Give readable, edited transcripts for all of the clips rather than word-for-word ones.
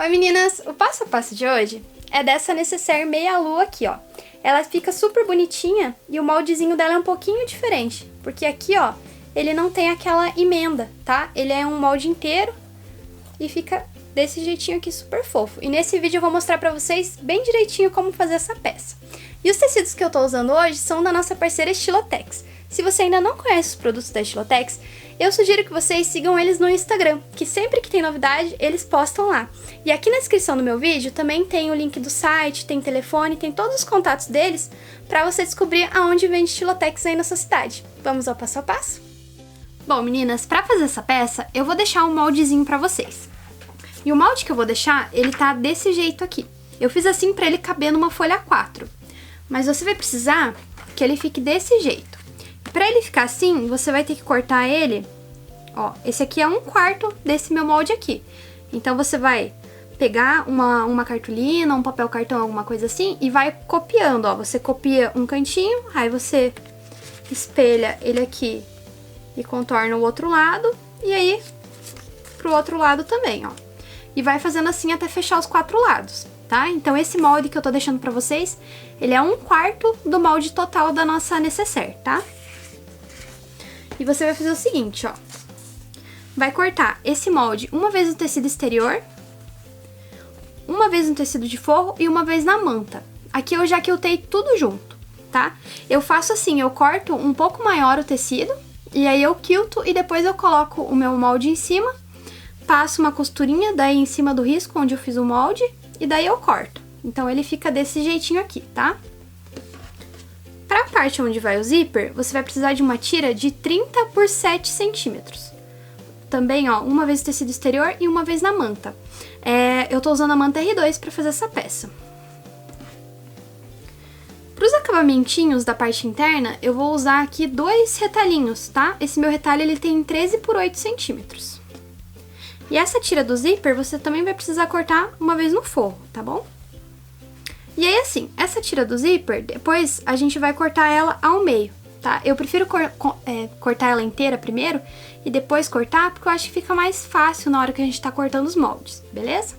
Oi meninas, o passo a passo de hoje é dessa necessaire meia lua aqui, ó. Ela fica super bonitinha e o moldezinho dela é um pouquinho diferente, porque aqui, ó, ele não tem aquela emenda, tá? Ele é um molde inteiro e fica desse jeitinho aqui super fofo. E nesse vídeo eu vou mostrar pra vocês bem direitinho como fazer essa peça. E os tecidos que eu tô usando hoje são da nossa parceira Estilotex. Se você ainda não conhece os produtos da Estilotex, eu sugiro que vocês sigam eles no Instagram, que sempre que tem novidade, eles postam lá. E aqui na descrição do meu vídeo também tem o link do site, tem telefone, tem todos os contatos deles pra você descobrir aonde vende Estilotex aí na sua cidade. Vamos ao passo a passo? Bom, meninas, pra fazer essa peça, eu vou deixar um moldezinho pra vocês. E o molde que eu vou deixar, ele tá desse jeito aqui. Eu fiz assim pra ele caber numa folha 4. Mas você vai precisar que ele fique desse jeito. Pra ele ficar assim, você vai ter que cortar ele, ó, esse aqui é 1/4 desse meu molde aqui. Então você vai pegar uma cartolina, um papel cartão, alguma coisa assim, e vai copiando, ó. Você copia um cantinho, aí você espelha ele aqui e contorna o outro lado, e aí pro outro lado também, ó. E vai fazendo assim até fechar os 4 lados, tá? Então esse molde que eu tô deixando pra vocês, ele é 1/4 do molde total da nossa necessaire, tá? E você vai fazer o seguinte, ó. Vai cortar esse molde uma vez no tecido exterior, uma vez no tecido de forro e uma vez na manta. Aqui eu já quiltei tudo junto, tá? Eu faço assim, eu corto um pouco maior o tecido, e aí eu quilto e depois eu coloco o meu molde em cima, passo uma costurinha daí em cima do risco onde eu fiz o molde, e daí eu corto. Então ele fica desse jeitinho aqui, tá? Pra parte onde vai o zíper, você vai precisar de uma tira de 30 por 7 centímetros. Também, ó, uma vez no tecido exterior e uma vez na manta. Eu tô usando a manta R2 pra fazer essa peça. Para os acabamentinhos da parte interna, eu vou usar aqui 2 retalhinhos, tá? Esse meu retalho, ele tem 13 por 8 centímetros. E essa tira do zíper, você também vai precisar cortar uma vez no forro, tá bom? E aí, assim, essa tira do zíper, depois a gente vai cortar ela ao meio, tá? Eu prefiro cortar ela inteira primeiro e depois cortar, porque eu acho que fica mais fácil na hora que a gente tá cortando os moldes, beleza?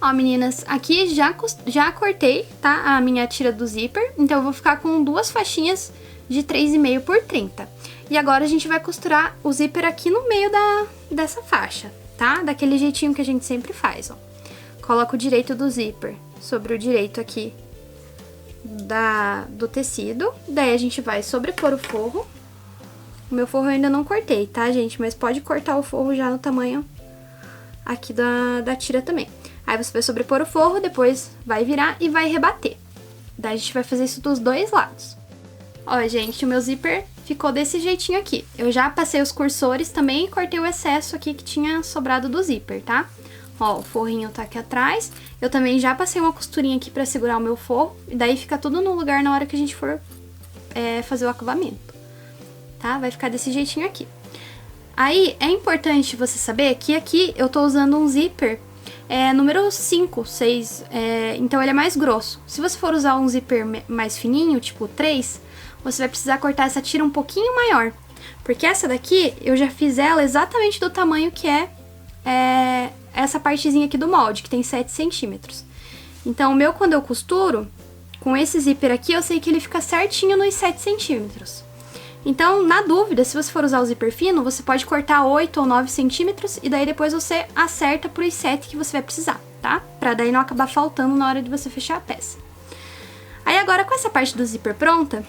Ó, meninas, aqui já cortei, tá? A minha tira do zíper, então eu vou ficar com 2 faixinhas de 3,5 por 30. E agora a gente vai costurar o zíper aqui no meio dessa faixa, tá? Daquele jeitinho que a gente sempre faz, ó. Coloca o direito do zíper sobre o direito aqui do tecido. Daí a gente vai sobrepor o forro. O meu forro eu ainda não cortei, tá, gente? Mas pode cortar o forro já no tamanho aqui da tira também. Aí você vai sobrepor o forro, depois vai virar e vai rebater. Daí a gente vai fazer isso dos 2 lados. Ó, gente, o meu zíper ficou desse jeitinho aqui. Eu já passei os cursores também e cortei o excesso aqui que tinha sobrado do zíper, tá? Ó, o forrinho tá aqui atrás. Eu também já passei uma costurinha aqui pra segurar o meu forro. E daí fica tudo no lugar na hora que a gente for fazer o acabamento. Tá? Vai ficar desse jeitinho aqui. Aí, é importante você saber que aqui eu tô usando um zíper número 5, 6. Então ele é mais grosso. Se você for usar um zíper mais fininho, tipo 3, você vai precisar cortar essa tira um pouquinho maior. Porque essa daqui, eu já fiz ela exatamente do tamanho que essa partezinha aqui do molde, que tem 7 centímetros. Então, o meu, quando eu costuro, com esse zíper aqui, eu sei que ele fica certinho nos 7 centímetros. Então, na dúvida, se você for usar o zíper fino, você pode cortar 8 ou 9 centímetros, e daí depois você acerta pros 7 que você vai precisar, tá? Pra daí não acabar faltando na hora de você fechar a peça. Aí agora, com essa parte do zíper pronta,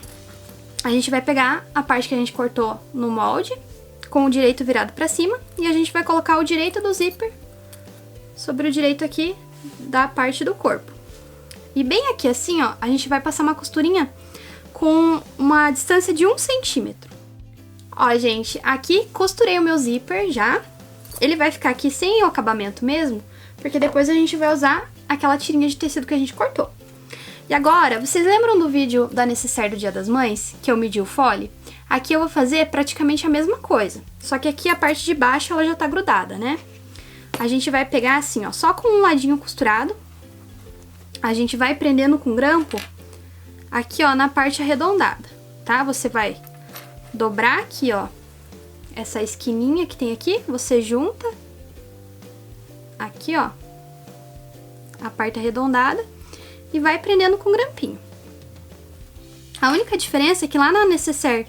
a gente vai pegar a parte que a gente cortou no molde, com o direito virado pra cima, e a gente vai colocar o direito do zíper sobre o direito aqui da parte do corpo. E bem aqui assim, ó, a gente vai passar uma costurinha com uma distância de 1 centímetro. Ó, gente, aqui costurei o meu zíper já. Ele vai ficar aqui sem o acabamento mesmo, porque depois a gente vai usar aquela tirinha de tecido que a gente cortou. E agora, vocês lembram do vídeo da necessaire do Dia das Mães, que eu medi o fole? Aqui eu vou fazer praticamente a mesma coisa, só que aqui a parte de baixo ela já tá grudada, né? A gente vai pegar assim, ó, só com um ladinho costurado. A gente vai prendendo com grampo aqui, ó, na parte arredondada, tá? Você vai dobrar aqui, ó, essa esquininha que tem aqui, você junta aqui, ó, a parte arredondada e vai prendendo com grampinho. A única diferença é que lá na necessaire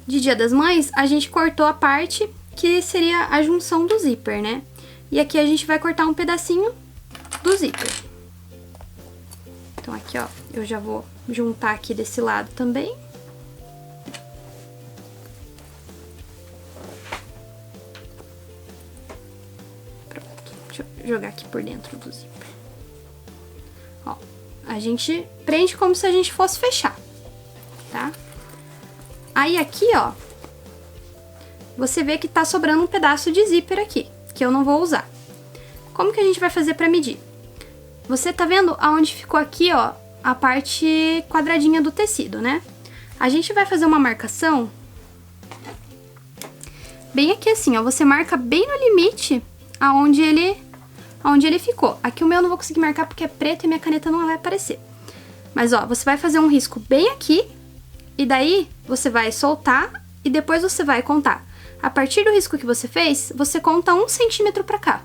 de Dia das Mães, a gente cortou a parte que seria a junção do zíper, né? E aqui a gente vai cortar um pedacinho do zíper. Então aqui, ó, eu já vou juntar aqui desse lado também. Pronto, deixa eu jogar aqui por dentro do zíper. Ó, a gente prende como se a gente fosse fechar, tá? Aí aqui, ó, você vê que tá sobrando um pedaço de zíper aqui, que eu não vou usar. Como que a gente vai fazer pra medir? Você tá vendo aonde ficou aqui, ó, a parte quadradinha do tecido, né? A gente vai fazer uma marcação bem aqui assim, ó. Você marca bem no limite aonde ele ficou. Aqui o meu eu não vou conseguir marcar porque é preto e minha caneta não vai aparecer. Mas, ó, você vai fazer um risco bem aqui e daí você vai soltar e depois você vai contar. A partir do risco que você fez, você conta 1 centímetro pra cá,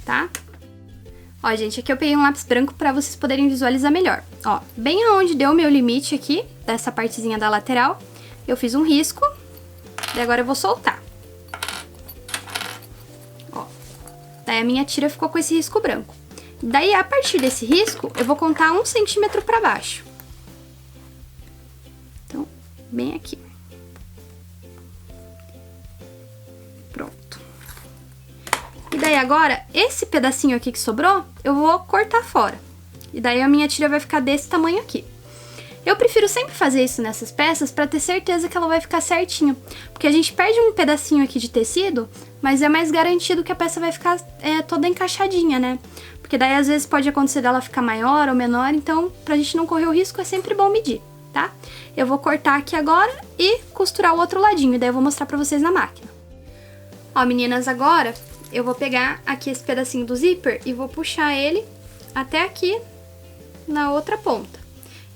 tá? Ó, gente, aqui eu peguei um lápis branco pra vocês poderem visualizar melhor. Ó, bem aonde deu o meu limite aqui, dessa partezinha da lateral, eu fiz um risco, e agora eu vou soltar. Ó, daí a minha tira ficou com esse risco branco. Daí, a partir desse risco, eu vou contar 1 centímetro pra baixo. Então, bem aqui. Pronto. E daí agora, esse pedacinho aqui que sobrou, eu vou cortar fora. E daí a minha tira vai ficar desse tamanho aqui. Eu prefiro sempre fazer isso nessas peças pra ter certeza que ela vai ficar certinho. Porque a gente perde um pedacinho aqui de tecido, mas é mais garantido que a peça vai ficar toda encaixadinha, né? Porque daí às vezes pode acontecer dela ficar maior ou menor, então pra gente não correr o risco é sempre bom medir, tá? Eu vou cortar aqui agora e costurar o outro ladinho, e daí eu vou mostrar pra vocês na máquina. Ó, meninas, agora eu vou pegar aqui esse pedacinho do zíper e vou puxar ele até aqui na outra ponta.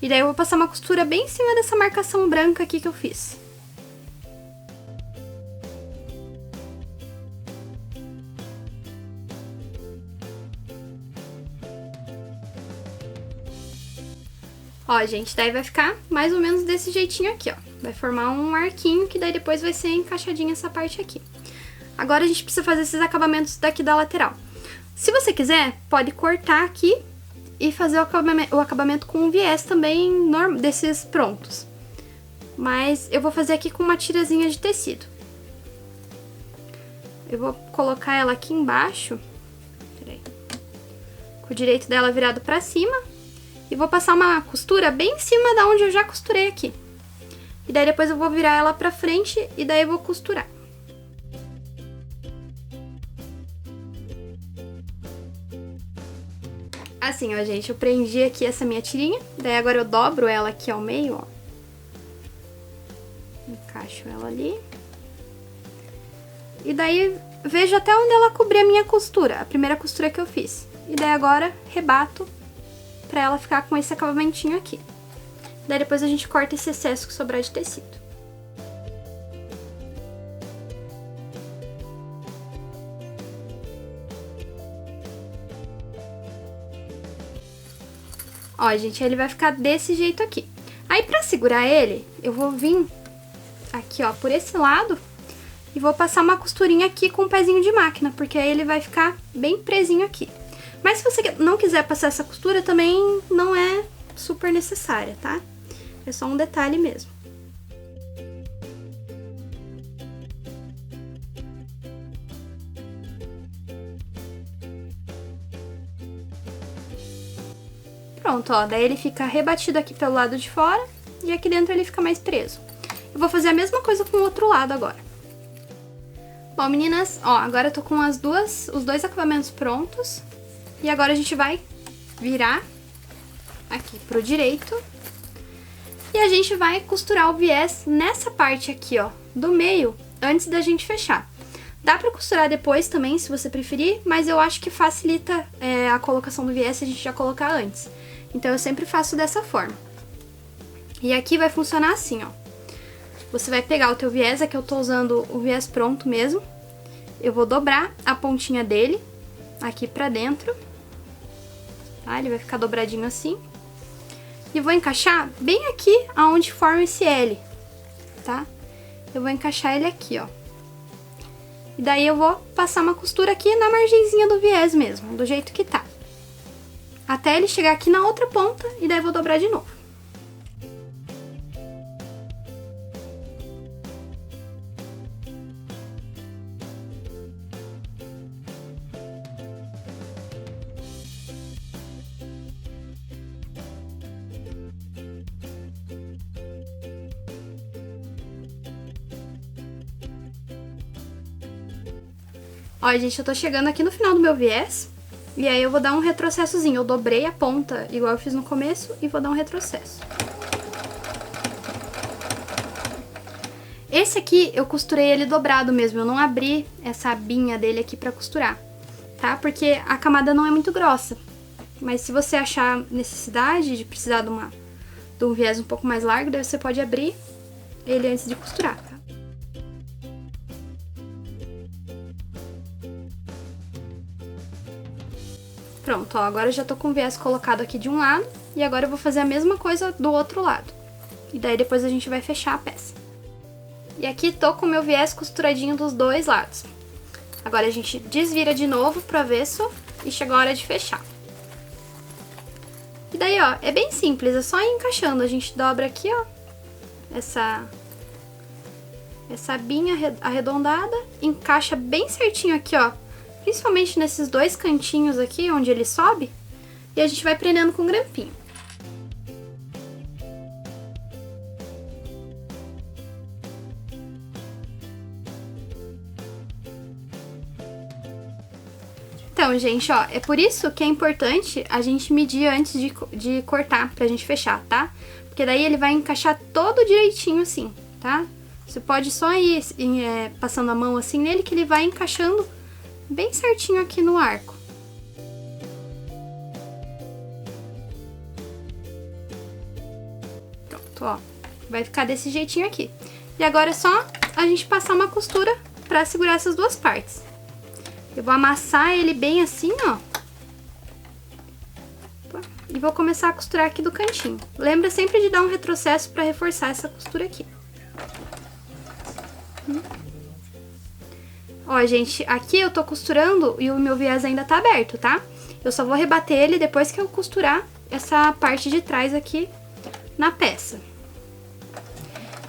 E daí eu vou passar uma costura bem em cima dessa marcação branca aqui que eu fiz. Ó, gente, daí vai ficar mais ou menos desse jeitinho aqui, ó. Vai formar um arquinho que daí depois vai ser encaixadinha essa parte aqui. Agora a gente precisa fazer esses acabamentos daqui da lateral. Se você quiser, pode cortar aqui e fazer o acabamento com um viés também desses prontos. Mas eu vou fazer aqui com uma tirazinha de tecido. Eu vou colocar ela aqui embaixo, peraí, com o direito dela virado pra cima, e vou passar uma costura bem em cima da onde eu já costurei aqui. E daí depois eu vou virar ela pra frente e daí eu vou costurar. Assim, ó, gente, eu prendi aqui essa minha tirinha, daí agora eu dobro ela aqui ao meio, ó. Encaixo ela ali. E daí vejo até onde ela cobrir a minha costura, a primeira costura que eu fiz. E daí agora rebato pra ela ficar com esse acabamentinho aqui. Daí depois a gente corta esse excesso que sobrar de tecido. Ó, gente, ele vai ficar desse jeito aqui. Aí, pra segurar ele, eu vou vir aqui, ó, por esse lado e vou passar uma costurinha aqui com um pezinho de máquina, porque aí ele vai ficar bem presinho aqui. Mas se você não quiser passar essa costura, também não é super necessária, tá? É só um detalhe mesmo. Pronto, ó, daí ele fica rebatido aqui pelo lado de fora e aqui dentro ele fica mais preso. Eu vou fazer a mesma coisa com o outro lado agora. Bom, meninas, ó, agora eu tô com os dois acabamentos prontos. E agora a gente vai virar aqui pro direito. E a gente vai costurar o viés nessa parte aqui, ó, do meio, antes da gente fechar. Dá pra costurar depois também, se você preferir, mas eu acho que facilita a colocação do viés se a gente já colocar antes. Então eu sempre faço dessa forma. E aqui vai funcionar assim, ó. Você vai pegar o teu viés, aqui eu tô usando o viés pronto mesmo. Eu vou dobrar a pontinha dele aqui pra dentro. tá? Ele vai ficar dobradinho assim. E vou encaixar bem aqui aonde forma esse L, tá? Eu vou encaixar ele aqui, ó. E daí eu vou passar uma costura aqui na margenzinha do viés mesmo, do jeito que tá. Até ele chegar aqui na outra ponta e daí eu vou dobrar de novo. Ó, gente, eu tô chegando aqui no final do meu viés. E aí eu vou dar um retrocessozinho. Eu dobrei a ponta, igual eu fiz no começo, e vou dar um retrocesso. Esse aqui, eu costurei ele dobrado mesmo. Eu não abri essa abinha dele aqui pra costurar, tá? Porque a camada não é muito grossa. Mas se você achar necessidade de precisar de um viés um pouco mais largo, daí você pode abrir ele antes de costurar, tá? Pronto, ó, agora eu já tô com o viés colocado aqui de um lado, e agora eu vou fazer a mesma coisa do outro lado. E daí depois a gente vai fechar a peça. E aqui tô com o meu viés costuradinho dos dois lados. Agora a gente desvira de novo pro avesso e chegou a hora de fechar. E daí, ó, é bem simples, é só ir encaixando. A gente dobra aqui, ó, essa abinha arredondada, encaixa bem certinho aqui, ó. Principalmente nesses dois cantinhos aqui, onde ele sobe, e a gente vai prendendo com grampinho. Então, gente, ó, é por isso que é importante a gente medir antes de cortar, pra gente fechar, tá? Porque daí ele vai encaixar todo direitinho assim, tá? Você pode só ir passando a mão assim nele, que ele vai encaixando bem certinho aqui no arco. Pronto, ó. Vai ficar desse jeitinho aqui. E agora é só a gente passar uma costura pra segurar essas duas partes. Eu vou amassar ele bem assim, ó. E vou começar a costurar aqui do cantinho. Lembra sempre de dar um retrocesso pra reforçar essa costura aqui. Ó, gente, aqui eu tô costurando e o meu viés ainda tá aberto, tá? Eu só vou rebater ele depois que eu costurar essa parte de trás aqui na peça.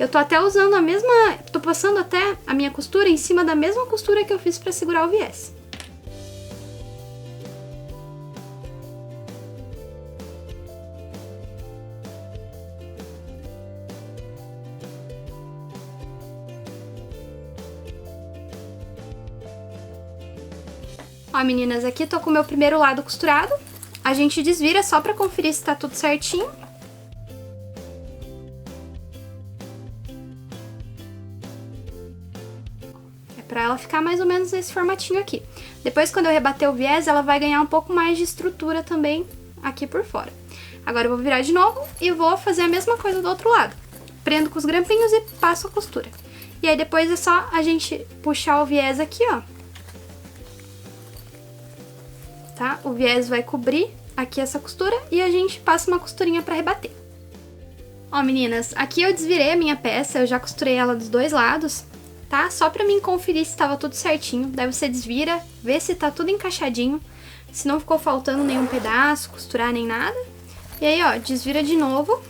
Eu tô até usando a mesma... Tô passando até a minha costura em cima da mesma costura que eu fiz pra segurar o viés. Ó, meninas, aqui tô com o meu primeiro lado costurado. A gente desvira só pra conferir se tá tudo certinho. É pra ela ficar mais ou menos nesse formatinho aqui. Depois, quando eu rebater o viés, ela vai ganhar um pouco mais de estrutura também aqui por fora. Agora eu vou virar de novo e vou fazer a mesma coisa do outro lado. Prendo com os grampinhos e passo a costura. E aí depois é só a gente puxar o viés aqui, ó. Tá? O viés vai cobrir aqui essa costura e a gente passa uma costurinha pra rebater. Ó, meninas, aqui eu desvirei a minha peça, eu já costurei ela dos dois lados, tá? Só pra mim conferir se tava tudo certinho. Daí você desvira, vê se tá tudo encaixadinho, se não ficou faltando nenhum pedaço, costurar nem nada. E aí, ó, desvira de novo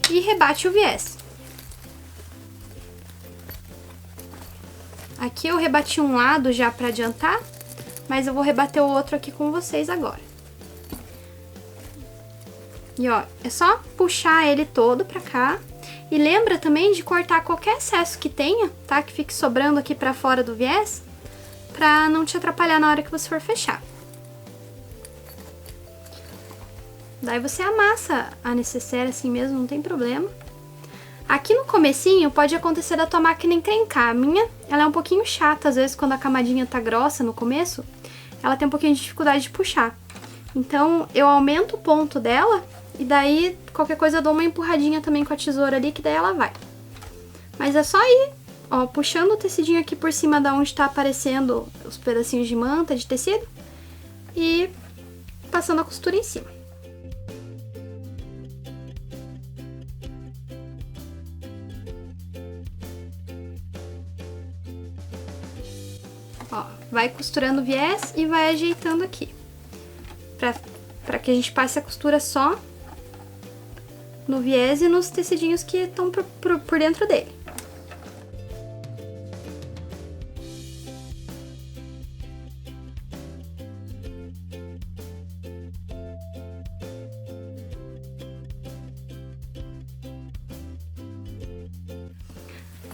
e rebate o viés. Aqui eu rebati um lado já pra adiantar, mas eu vou rebater o outro aqui com vocês agora. E ó, é só puxar ele todo pra cá. E lembra também de cortar qualquer excesso que tenha, tá? Que fique sobrando aqui pra fora do viés, pra não te atrapalhar na hora que você for fechar. Daí você amassa a necessaire assim mesmo, não tem problema. Aqui no comecinho pode acontecer da tua máquina encrencar. A minha, ela é um pouquinho chata, às vezes quando a camadinha tá grossa no começo, ela tem um pouquinho de dificuldade de puxar. Então eu aumento o ponto dela e daí qualquer coisa eu dou uma empurradinha também com a tesoura ali, que daí ela vai. Mas é só ir, ó, puxando o tecidinho aqui por cima da onde tá aparecendo os pedacinhos de manta, de tecido, e passando a costura em cima. Ó, vai costurando o viés e vai ajeitando aqui. Pra que a gente passe a costura só no viés e nos tecidinhos que estão por dentro dele.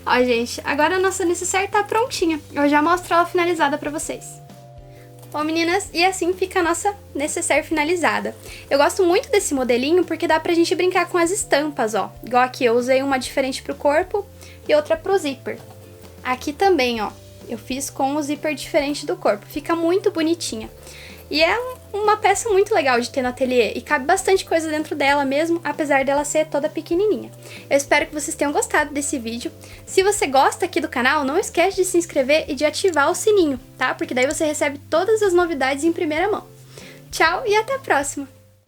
Ó, gente, agora a nossa necessaire tá prontinha. Eu já mostro ela finalizada pra vocês. Bom, meninas, e assim fica a nossa necessaire finalizada. Eu gosto muito desse modelinho porque dá pra gente brincar com as estampas, ó. Igual aqui, eu usei uma diferente pro corpo e outra pro zíper. Aqui também, ó, eu fiz com o zíper diferente do corpo. Fica muito bonitinha. E é uma peça muito legal de ter no ateliê e cabe bastante coisa dentro dela mesmo, apesar dela ser toda pequenininha. Eu espero que vocês tenham gostado desse vídeo. Se você gosta aqui do canal, não esquece de se inscrever e de ativar o sininho, tá? Porque daí você recebe todas as novidades em primeira mão. Tchau e até a próxima!